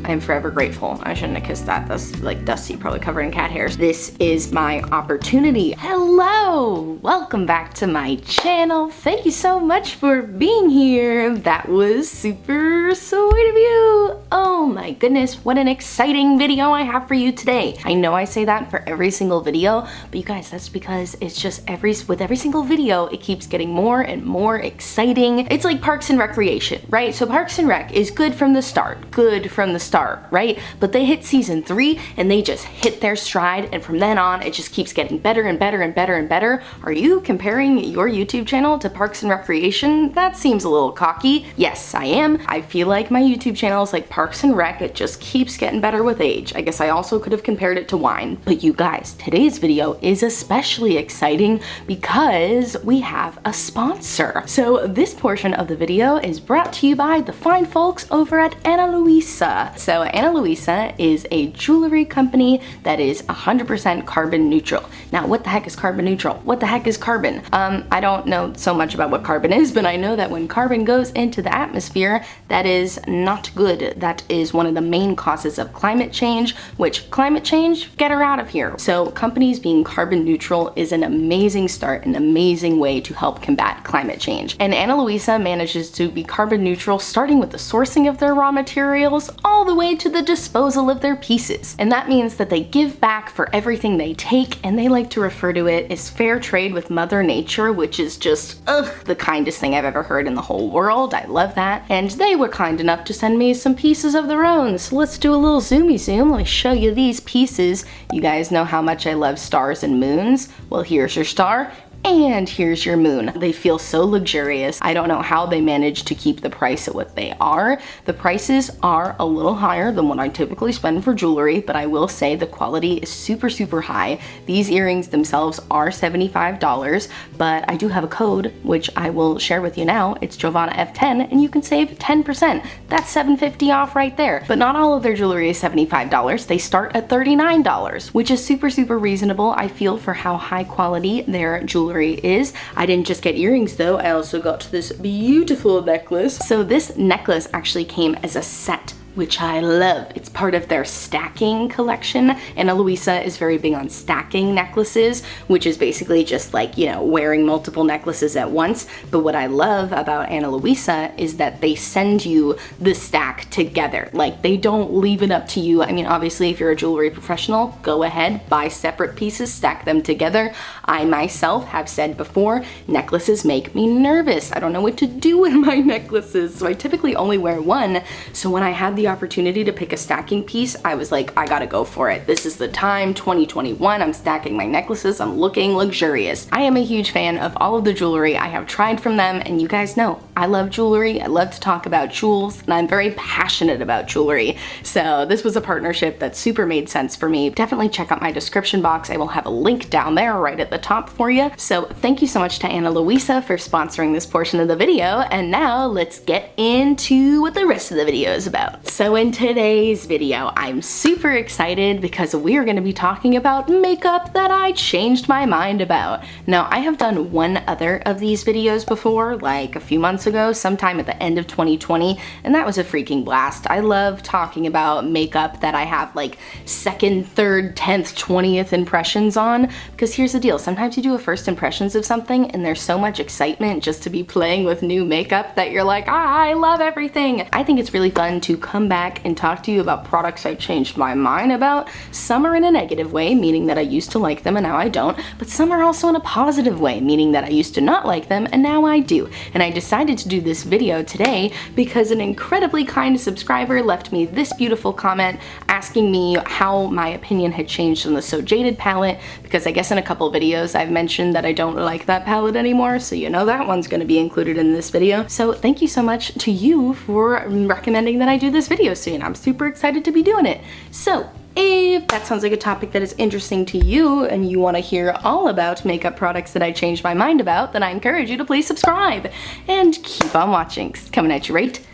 I'm forever grateful. I shouldn't have kissed that. That's like dusty, probably covered in cat hairs. This is my opportunity. Hello, welcome back to my channel. Thank you so much for being here. That was super sweet of you. Oh my goodness, what an exciting video I have for you today. I know I say that for every single video, but you guys, that's because it's just with every single video, it keeps getting more and more exciting. It's like Parks and Recreation, right? So Parks and Rec is good from the start, right? But they hit season 3 and they just hit their stride, and from then on, it just keeps getting better and better and better and better. Are you comparing your YouTube channel to Parks and Recreation? That seems a little cocky. Yes, I am. I feel like my YouTube channel is like Parks and Rec. It just keeps getting better with age. I guess I also could have compared it to wine. But you guys, today's video is especially exciting because we have a sponsor. So this portion of the video is brought to you by the fine folks over at Ana Luisa. So Ana Luisa is a jewelry company that is 100% carbon neutral. Now, what the heck is carbon neutral? What the heck is carbon? I don't know so much about what carbon is, but I know that when carbon goes into the atmosphere, that is not good. That is one of the main causes of climate change, which climate change, get her out of here. So companies being carbon neutral is an amazing start, an amazing way to help combat climate change. And Ana Luisa manages to be carbon neutral starting with the sourcing of their raw materials all the way to the disposal of their pieces. And that means that they give back for everything they take, and they like to refer to it as fair trade with Mother Nature, which is just, the kindest thing I've ever heard in the whole world. I love that. And they were kind enough to send me some pieces of their own. So let's do a little zoomy zoom. Let me show you these pieces. You guys know how much I love stars and moons. Well, here's your star. And here's your moon. They feel so luxurious. I don't know how they manage to keep the price at what they are. The prices are a little higher than what I typically spend for jewelry, but I will say the quality is super, super high. These earrings themselves are $75, but I do have a code, which I will share with you now. It's Giovanna F10, and you can save 10%. That's $7.50 off right there. But not all of their jewelry is $75. They start at $39, which is super, super reasonable, I feel, for how high quality their jewelry is. I didn't just get earrings though, I also got this beautiful necklace. So this necklace actually came as a set, which I love. It's part of their stacking collection. Ana Luisa is very big on stacking necklaces, which is basically just like, you know, wearing multiple necklaces at once. But what I love about Ana Luisa is that they send you the stack together. Like, they don't leave it up to you. I mean, obviously, if you're a jewelry professional, go ahead, buy separate pieces, stack them together. I myself have said before, necklaces make me nervous. I don't know what to do with my necklaces, so I typically only wear one. So when I had the opportunity to pick a stacking piece, I was like, I gotta go for it. This is the time, 2021, I'm stacking my necklaces, I'm looking luxurious. I am a huge fan of all of the jewelry I have tried from them, and you guys know, I love jewelry, I love to talk about jewels, and I'm very passionate about jewelry. So this was a partnership that super made sense for me. Definitely check out my description box. I will have a link down there right at the top for you. So thank you so much to Ana Luisa for sponsoring this portion of the video, and now let's get into what the rest of the video is about. So in today's video, I'm super excited because we're going to be talking about makeup that I changed my mind about. Now, I have done one other of these videos before, like a few months ago, sometime at the end of 2020, and that was a freaking blast. I love talking about makeup that I have like 2nd, 3rd, 10th, 20th impressions on, because here's the deal. Sometimes you do a first impressions of something and there's so much excitement just to be playing with new makeup that you're like, I love everything. I think it's really fun to come back and talk to you about products I changed my mind about. Some are in a negative way, meaning that I used to like them and now I don't, but some are also in a positive way, meaning that I used to not like them and now I do. And I decided to do this video today because an incredibly kind subscriber left me this beautiful comment asking me how my opinion had changed on the So Jaded palette, because I guess in a couple videos I've mentioned that I don't like that palette anymore, so you know that one's going to be included in this video. So thank you so much to you for recommending that I do this video soon. I'm super excited to be doing it. So if that sounds like a topic that is interesting to you and you want to hear all about makeup products that I changed my mind about, then I encourage you to please subscribe and keep on watching. It's coming at you right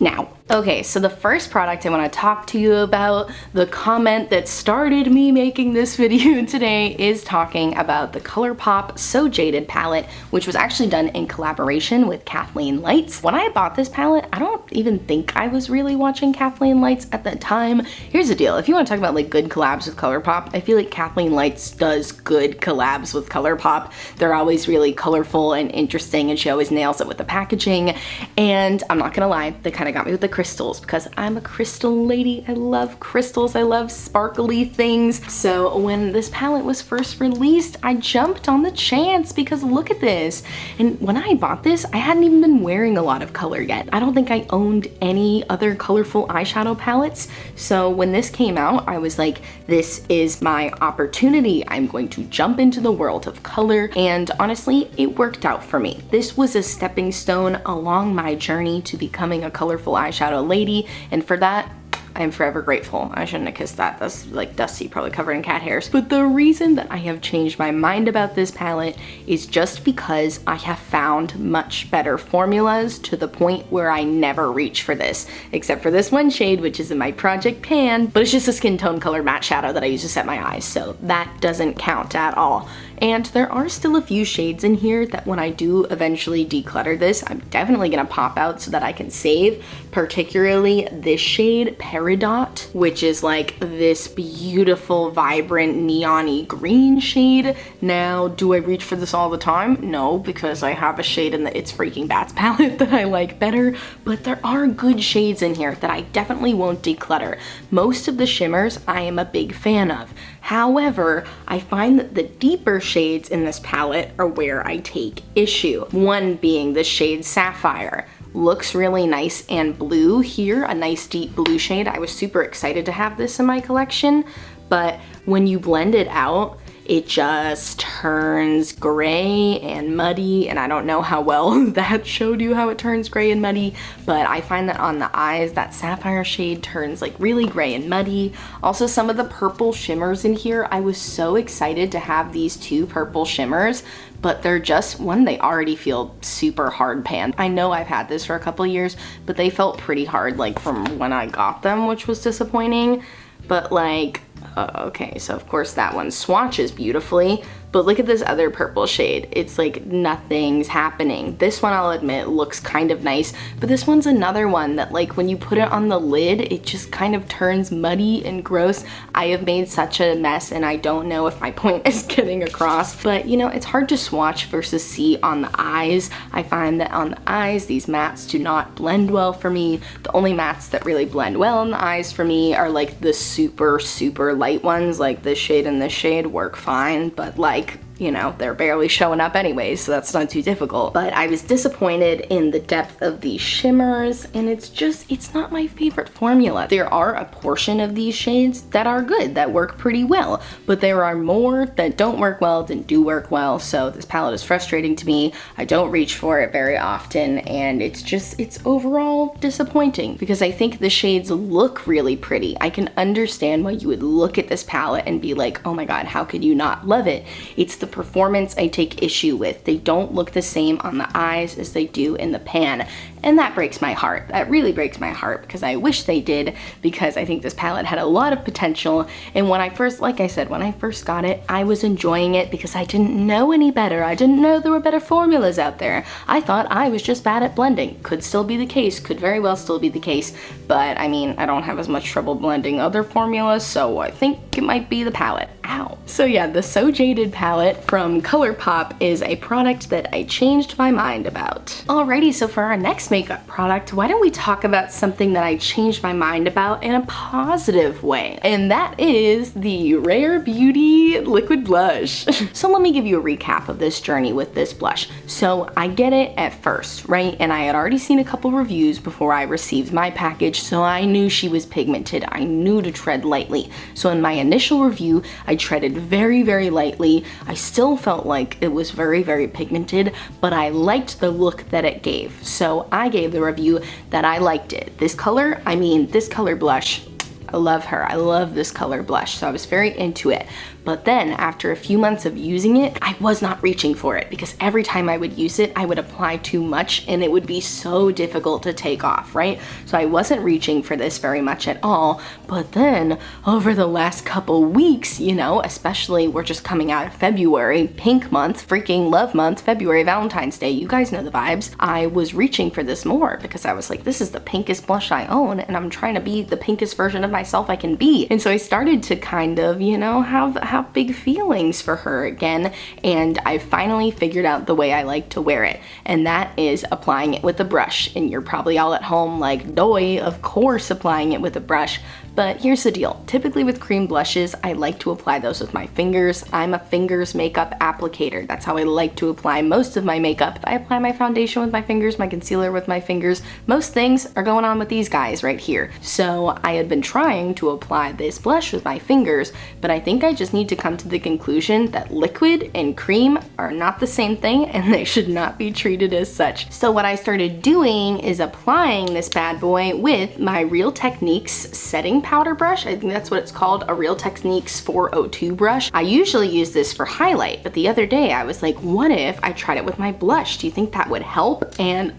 now. Okay, so the first product I want to talk to you about, the comment that started me making this video today, is talking about the Colourpop So Jaded palette, which was actually done in collaboration with Kathleen Lights. When I bought this palette, I don't even think I was really watching Kathleen Lights at the time. Here's the deal, if you want to talk about like good collabs with Colourpop, I feel like Kathleen Lights does good collabs with Colourpop. They're always really colorful and interesting, and she always nails it with the packaging. And I'm not gonna lie, they kind of got me with the crystals because I'm a crystal lady. I love crystals. I love sparkly things. So when this palette was first released, I jumped on the chance because look at this. And when I bought this, I hadn't even been wearing a lot of color yet. I don't think I owned any other colorful eyeshadow palettes. So when this came out, I was like, this is my opportunity. I'm going to jump into the world of color. And honestly, it worked out for me. This was a stepping stone along my journey to becoming a colorful eyeshadow lady, and for that, I'm forever grateful. I shouldn't have kissed that. That's like dusty, probably covered in cat hairs. But the reason that I have changed my mind about this palette is just because I have found much better formulas to the point where I never reach for this, except for this one shade, which is in my Project Pan, but it's just a skin tone color matte shadow that I use to set my eyes, so that doesn't count at all. And there are still a few shades in here that when I do eventually declutter this, I'm definitely gonna pop out so that I can save, particularly this shade, Peridot, which is like this beautiful, vibrant, neon-y green shade. Now, do I reach for this all the time? No, because I have a shade in the It's Freaking Bats palette that I like better, but there are good shades in here that I definitely won't declutter. Most of the shimmers I am a big fan of. However, I find that the deeper shades in this palette are where I take issue. One being the shade Sapphire. Looks really nice and blue here, a nice deep blue shade. I was super excited to have this in my collection, but when you blend it out, it just turns gray and muddy, and I don't know how well that showed you how it turns gray and muddy, but I find that on the eyes, that Sapphire shade turns like really gray and muddy. Also, some of the purple shimmers in here, I was so excited to have these two purple shimmers, but they're just, one, they already feel super hard pan. I know I've had this for a couple years, but they felt pretty hard like from when I got them, which was disappointing. But like, okay, so of course that one swatches beautifully, but look at this other purple shade. It's like nothing's happening. This one, I'll admit, looks kind of nice, but this one's another one that like when you put it on the lid, it just kind of turns muddy and gross. I have made such a mess, and I don't know if my point is getting across, but you know, it's hard to swatch versus see on the eyes. I find that on the eyes, these mattes do not blend well for me. The only mattes that really blend well on the eyes for me are like the super, super light ones, like this shade and this shade work fine, but like, you know, they're barely showing up anyways, so that's not too difficult. But I was disappointed in the depth of these shimmers, and it's not my favorite formula. There are a portion of these shades that are good, that work pretty well, but there are more that don't work well than do work well, so this palette is frustrating to me. I don't reach for it very often, and it's overall disappointing because I think the shades look really pretty. I can understand why you would look at this palette and be like, oh my god, how could you not love it? It's the performance I take issue with. They don't look the same on the eyes as they do in the pan, and that breaks my heart. That really breaks my heart because I wish they did, because I think this palette had a lot of potential, and when I first, like I said, when I first got it, I was enjoying it because I didn't know any better. I didn't know there were better formulas out there. I thought I was just bad at blending. Could still be the case, could very well still be the case, but I mean, I don't have as much trouble blending other formulas, so I think it might be the palette. Ow. So yeah, the So Jaded palette from Colourpop is a product that I changed my mind about. Alrighty, so for our next makeup product, why don't we talk about something that I changed my mind about in a positive way? And that is the Rare Beauty Liquid Blush. So let me give you a recap of this journey with this blush. So I get it at first, right? And I had already seen a couple reviews before I received my package, so I knew she was pigmented. I knew to tread lightly. So in my initial review, I treaded very, very lightly. I still felt like it was very, very pigmented, but I liked the look that it gave. So I gave the review that I liked it. This color, I mean, this color blush, I love her. I love this color blush, so I was very into it. But then after a few months of using it, I was not reaching for it because every time I would use it, I would apply too much and it would be so difficult to take off, right? So I wasn't reaching for this very much at all. But then over the last couple weeks, you know, especially we're just coming out of February, pink month, freaking love month, February, Valentine's Day, you guys know the vibes. I was reaching for this more because I was like, this is the pinkest blush I own and I'm trying to be the pinkest version of myself I can be. And so I started to kind of, you know, have big feelings for her again, and I finally figured out the way I like to wear it, and that is applying it with a brush. And you're probably all at home like, doy, of course applying it with a brush. But here's the deal. Typically with cream blushes, I like to apply those with my fingers. I'm a fingers makeup applicator. That's how I like to apply most of my makeup. I apply my foundation with my fingers, my concealer with my fingers. Most things are going on with these guys right here. So I had been trying to apply this blush with my fingers, but I think I just need to come to the conclusion that liquid and cream are not the same thing and they should not be treated as such. So what I started doing is applying this bad boy with my Real Techniques setting powder brush. I think that's what it's called, a Real Techniques 402 brush. I usually use this for highlight, but the other day I was like, what if I tried it with my blush? Do you think that would help? And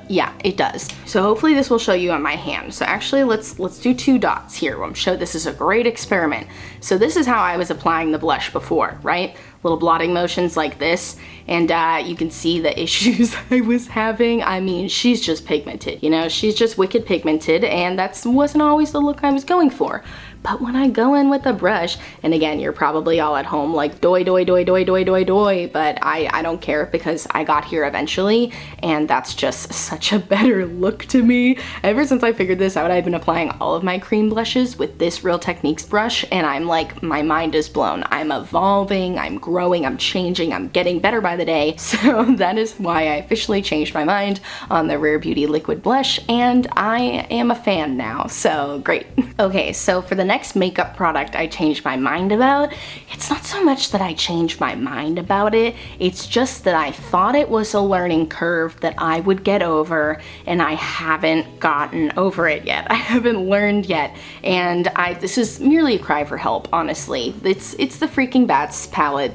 yeah, it does. So hopefully this will show you on my hand. So actually let's do 2 dots here. I'm sure this is a great experiment. So this is how I was applying the blush before, right? Little blotting motions like this, and you can see the issues I was having. I mean, she's just pigmented, you know, she's just wicked pigmented, and that wasn't always the look I was going for. But when I go in with a brush, and again, you're probably all at home like doy, doy, doy, doy, doy, doy, doy, but I don't care because I got here eventually, and that's just such a better look to me. Ever since I figured this out, I've been applying all of my cream blushes with this Real Techniques brush, and I'm like, my mind is blown. I'm evolving, I'm growing, I'm changing, I'm getting better by the day. So that is why I officially changed my mind on the Rare Beauty liquid blush, and I am a fan now, so great. Okay, so for the next makeup product I changed my mind about, it's not so much that I changed my mind about it, it's just that I thought it was a learning curve that I would get over, and I haven't gotten over it yet. I haven't learned yet, and this is merely a cry for help, honestly. It's the Freaking Bats palette,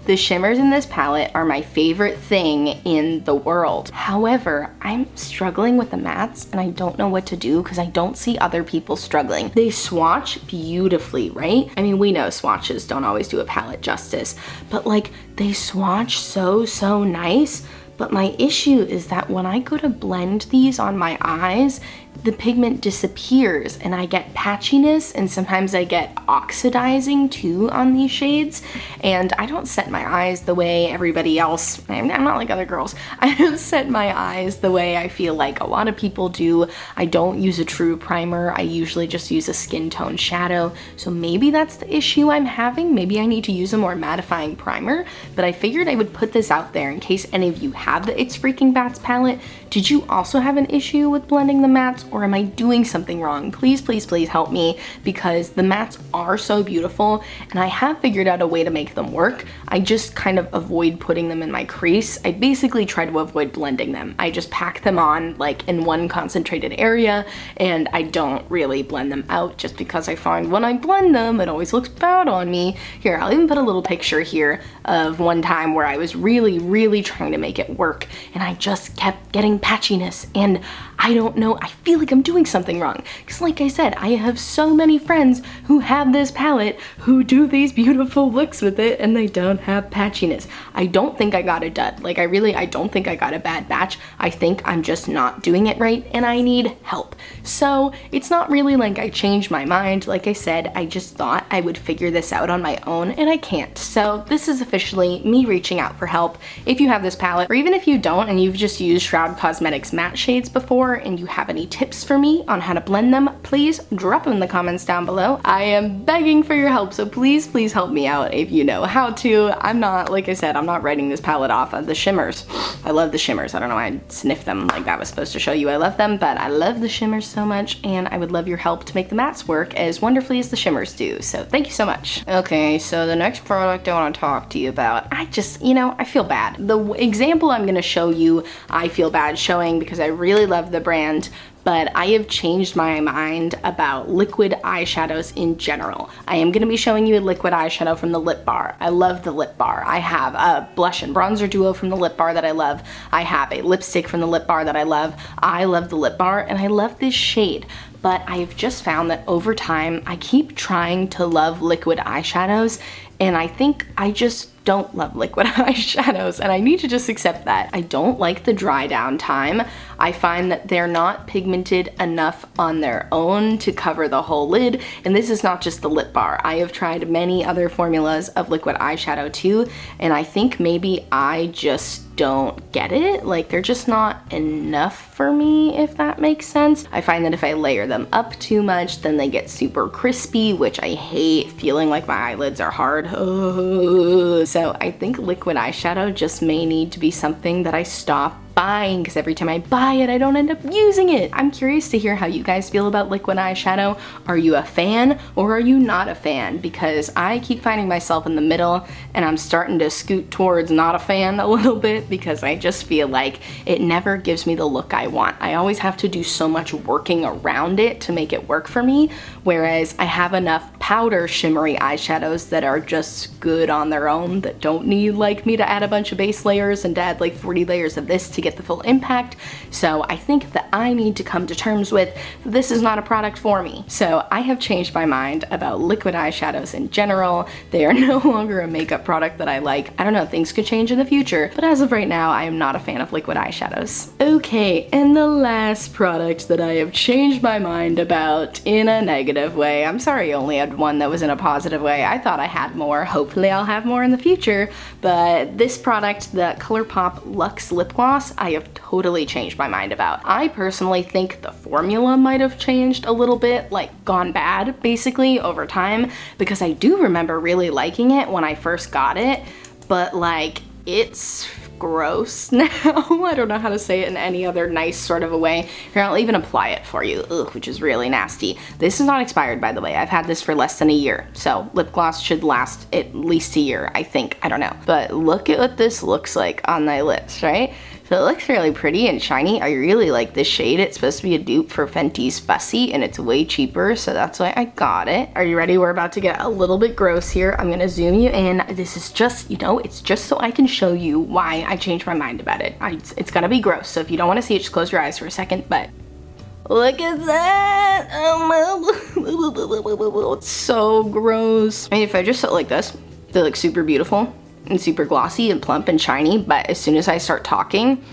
The shimmers in this palette are my favorite thing in the world. However, I'm struggling with the mattes and I don't know what to do because I don't see other people struggling. They swatch beautifully, right? I mean, we know swatches don't always do a palette justice, but like they swatch so nice. But my issue is that when I go to blend these on my eyes, the pigment disappears and I get patchiness, and sometimes I get oxidizing too on these shades. And I don't set my eyes the way everybody else, I'm not like other girls, I don't set my eyes the way I feel like a lot of people do. I don't use a true primer, I usually just use a skin tone shadow. So maybe that's the issue I'm having. Maybe I need to use a more mattifying primer, but I figured I would put this out there in case any of you have the It's Freaking Bats palette. Did you also have an issue with blending the mattes, or am I doing something wrong? Please, please, please help me, because the mattes are so beautiful and I have figured out a way to make them work. I just kind of avoid putting them in my crease. I basically try to avoid blending them. I just pack them on like in one concentrated area and I don't really blend them out, just because I find when I blend them, it always looks bad on me. Here, I'll even put a little picture here of one time where I was really trying to make it work and I just kept getting patchiness, and I don't know, I feel like I'm doing something wrong. Because like I said, I have so many friends who have this palette who do these beautiful looks with it and they don't have patchiness. I don't think I got a dud. Like I don't think I got a bad batch. I think I'm just not doing it right and I need help. So it's not really like I changed my mind. Like I said, I just thought I would figure this out on my own and I can't. So this is officially me reaching out for help. If you have this palette, or even if you don't and you've just used Shroud Cosmetics matte shades before and you have any tips for me on how to blend them, please drop them in the comments down below. I am begging for your help, so please help me out if you know how to. I'm not, like I said, I'm not writing this palette off of the shimmers. I love the shimmers. I don't know why I sniffed them like that was supposed to show you I love them, but I love the shimmers so much and I would love your help to make the mattes work as wonderfully as the shimmers do. So thank you so much. Okay, so the next product I want to talk to you about, I just, you know, I feel bad. The example I'm going to show you, I feel bad showing because I really love the brand, but I have changed my mind about liquid eyeshadows in general. I am going to be showing you a liquid eyeshadow from the Lip Bar. I love the Lip Bar. I have a blush and bronzer duo from the Lip Bar that I love. I have a lipstick from the Lip Bar that I love. I love the Lip Bar and I love this shade. But I've just found that over time, I keep trying to love liquid eyeshadows, and I think I just don't love liquid eyeshadows, and I need to just accept that. I don't like the dry down time. I find that they're not pigmented enough on their own to cover the whole lid, and this is not just the Lip Bar. I have tried many other formulas of liquid eyeshadow too, and I think maybe I just don't get it. Like, they're just not enough for me, if that makes sense. I find that if I layer them up too much, then they get super crispy, which I hate, feeling like my eyelids are hard. So I think liquid eyeshadow just may need to be something that I stop buying, because every time I buy it, I don't end up using it. I'm curious to hear how you guys feel about liquid eyeshadow. Are you a fan or are you not a fan? Because I keep finding myself in the middle, and I'm starting to scoot towards not a fan a little bit, because I just feel like it never gives me the look I want. I always have to do so much working around it to make it work for me, whereas I have enough powder shimmery eyeshadows that are just good on their own, that don't need like me to add a bunch of base layers and to add like 40 layers of this to get the full impact. So I think that I need to come to terms with this is not a product for me. So I have changed my mind about liquid eyeshadows in general. They are no longer a makeup product that I like. I don't know, things could change in the future, but as of right now, I am not a fan of liquid eyeshadows. Okay, and the last product that I have changed my mind about in a negative way. I'm sorry I only had one that was in a positive way. I thought I had more. Hopefully I'll have more in the future, but this product, the Colourpop Lux Lip Gloss, I have totally changed my mind about. I personally think the formula might have changed a little bit, like gone bad basically over time, because I do remember really liking it when I first got it, but like it's gross now. I don't know how to say it in any other nice sort of a way. Here, I'll even apply it for you, which is really nasty. This is not expired, by the way. I've had this for less than a year, so lip gloss should last at least a year, I think. I don't know. But look at what this looks like on my lips, right? So it looks really pretty and shiny. I really like this shade. It's supposed to be a dupe for Fenty's Fussy, and it's way cheaper, so that's why I got it. Are you ready? We're about to get a little bit gross here. I'm gonna zoom you in. This is just, you know, it's just so I can show you why I changed my mind about it. It's gonna be gross, so if you don't wanna see it, just close your eyes for a second, but look at that! Oh, it's so gross. I mean, if I just sit like this, they look super beautiful and super glossy and plump and shiny, but as soon as I start talking,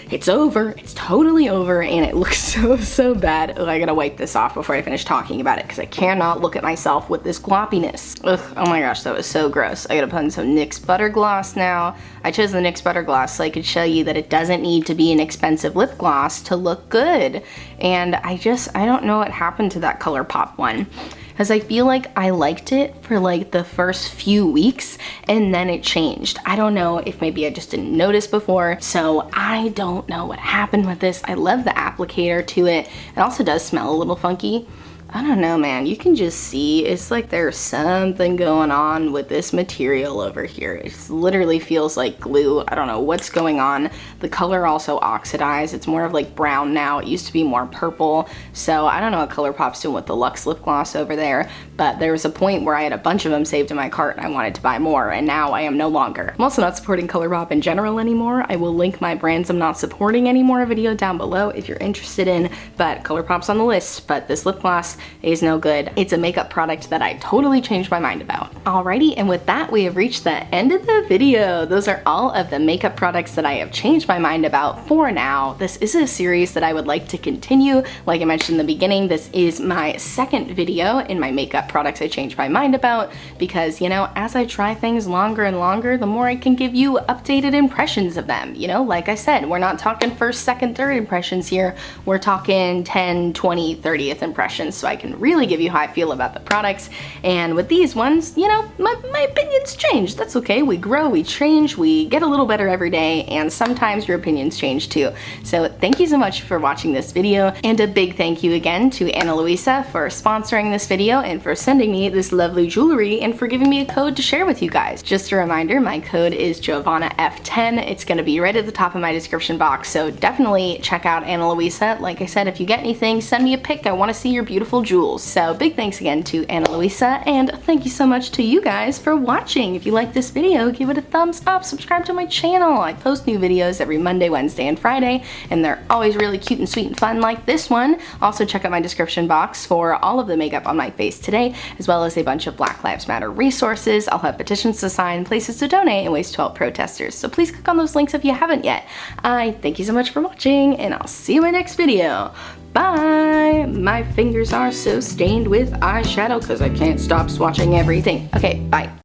it's over. It's totally over, and it looks so bad. Ugh, I gotta wipe this off before I finish talking about it, because I cannot look at myself with this gloppiness. Ugh, oh my gosh, that was so gross. I gotta put in some NYX Butter Gloss now. I chose the NYX Butter Gloss so I could show you that it doesn't need to be an expensive lip gloss to look good. And I don't know what happened to that Colourpop one, because I feel like I liked it for like the first few weeks and then it changed. I don't know if maybe I just didn't notice before, so I don't know what happened with this. I love the applicator to it. It also does smell a little funky. I don't know, man. You can just see it's like there's something going on with this material over here. It literally feels like glue. I don't know what's going on. The color also oxidized. It's more of like brown now. It used to be more purple. So I don't know what Colourpop's doing with the Lux lip gloss over there, but there was a point where I had a bunch of them saved in my cart and I wanted to buy more, and now I am no longer. I'm also not supporting Colourpop in general anymore. I will link my brands I'm not supporting anymore video down below if you're interested in, but Colourpop's on the list, but this lip gloss is no good. It's a makeup product that I totally changed my mind about. Alrighty, and with that, we have reached the end of the video. Those are all of the makeup products that I have changed my mind about for now. This is a series that I would like to continue. Like I mentioned in the beginning, this is my second video in my makeup products I changed my mind about, because, you know, as I try things longer and longer, the more I can give you updated impressions of them. You know, like I said, we're not talking first, second, third impressions here. We're talking 10, 20, 30th impressions. So so I can really give you how I feel about the products. And with these ones, you know, my opinions change. That's okay. We grow, we change, we get a little better every day, and sometimes your opinions change too. So thank you so much for watching this video, and a big thank you again to Ana Luisa for sponsoring this video and for sending me this lovely jewelry and for giving me a code to share with you guys. Just a reminder, my code is Giovanna F10. It's going to be right at the top of my description box, so definitely check out Ana Luisa. Like I said, if you get anything, send me a pic. I want to see your beautiful jewels. So big thanks again to Ana Luisa, and thank you so much to you guys for watching. If you like this video, give it a thumbs up, subscribe to my channel. I post new videos every Monday, Wednesday, and Friday, and they're always really cute and sweet and fun like this one. Also check out my description box for all of the makeup on my face today, as well as a bunch of Black Lives Matter resources. I'll have petitions to sign, places to donate, and ways to help protesters. So please click on those links if you haven't yet. I thank you so much for watching, and I'll see you in my next video. Bye! My fingers are so stained with eyeshadow because I can't stop swatching everything. Okay, bye.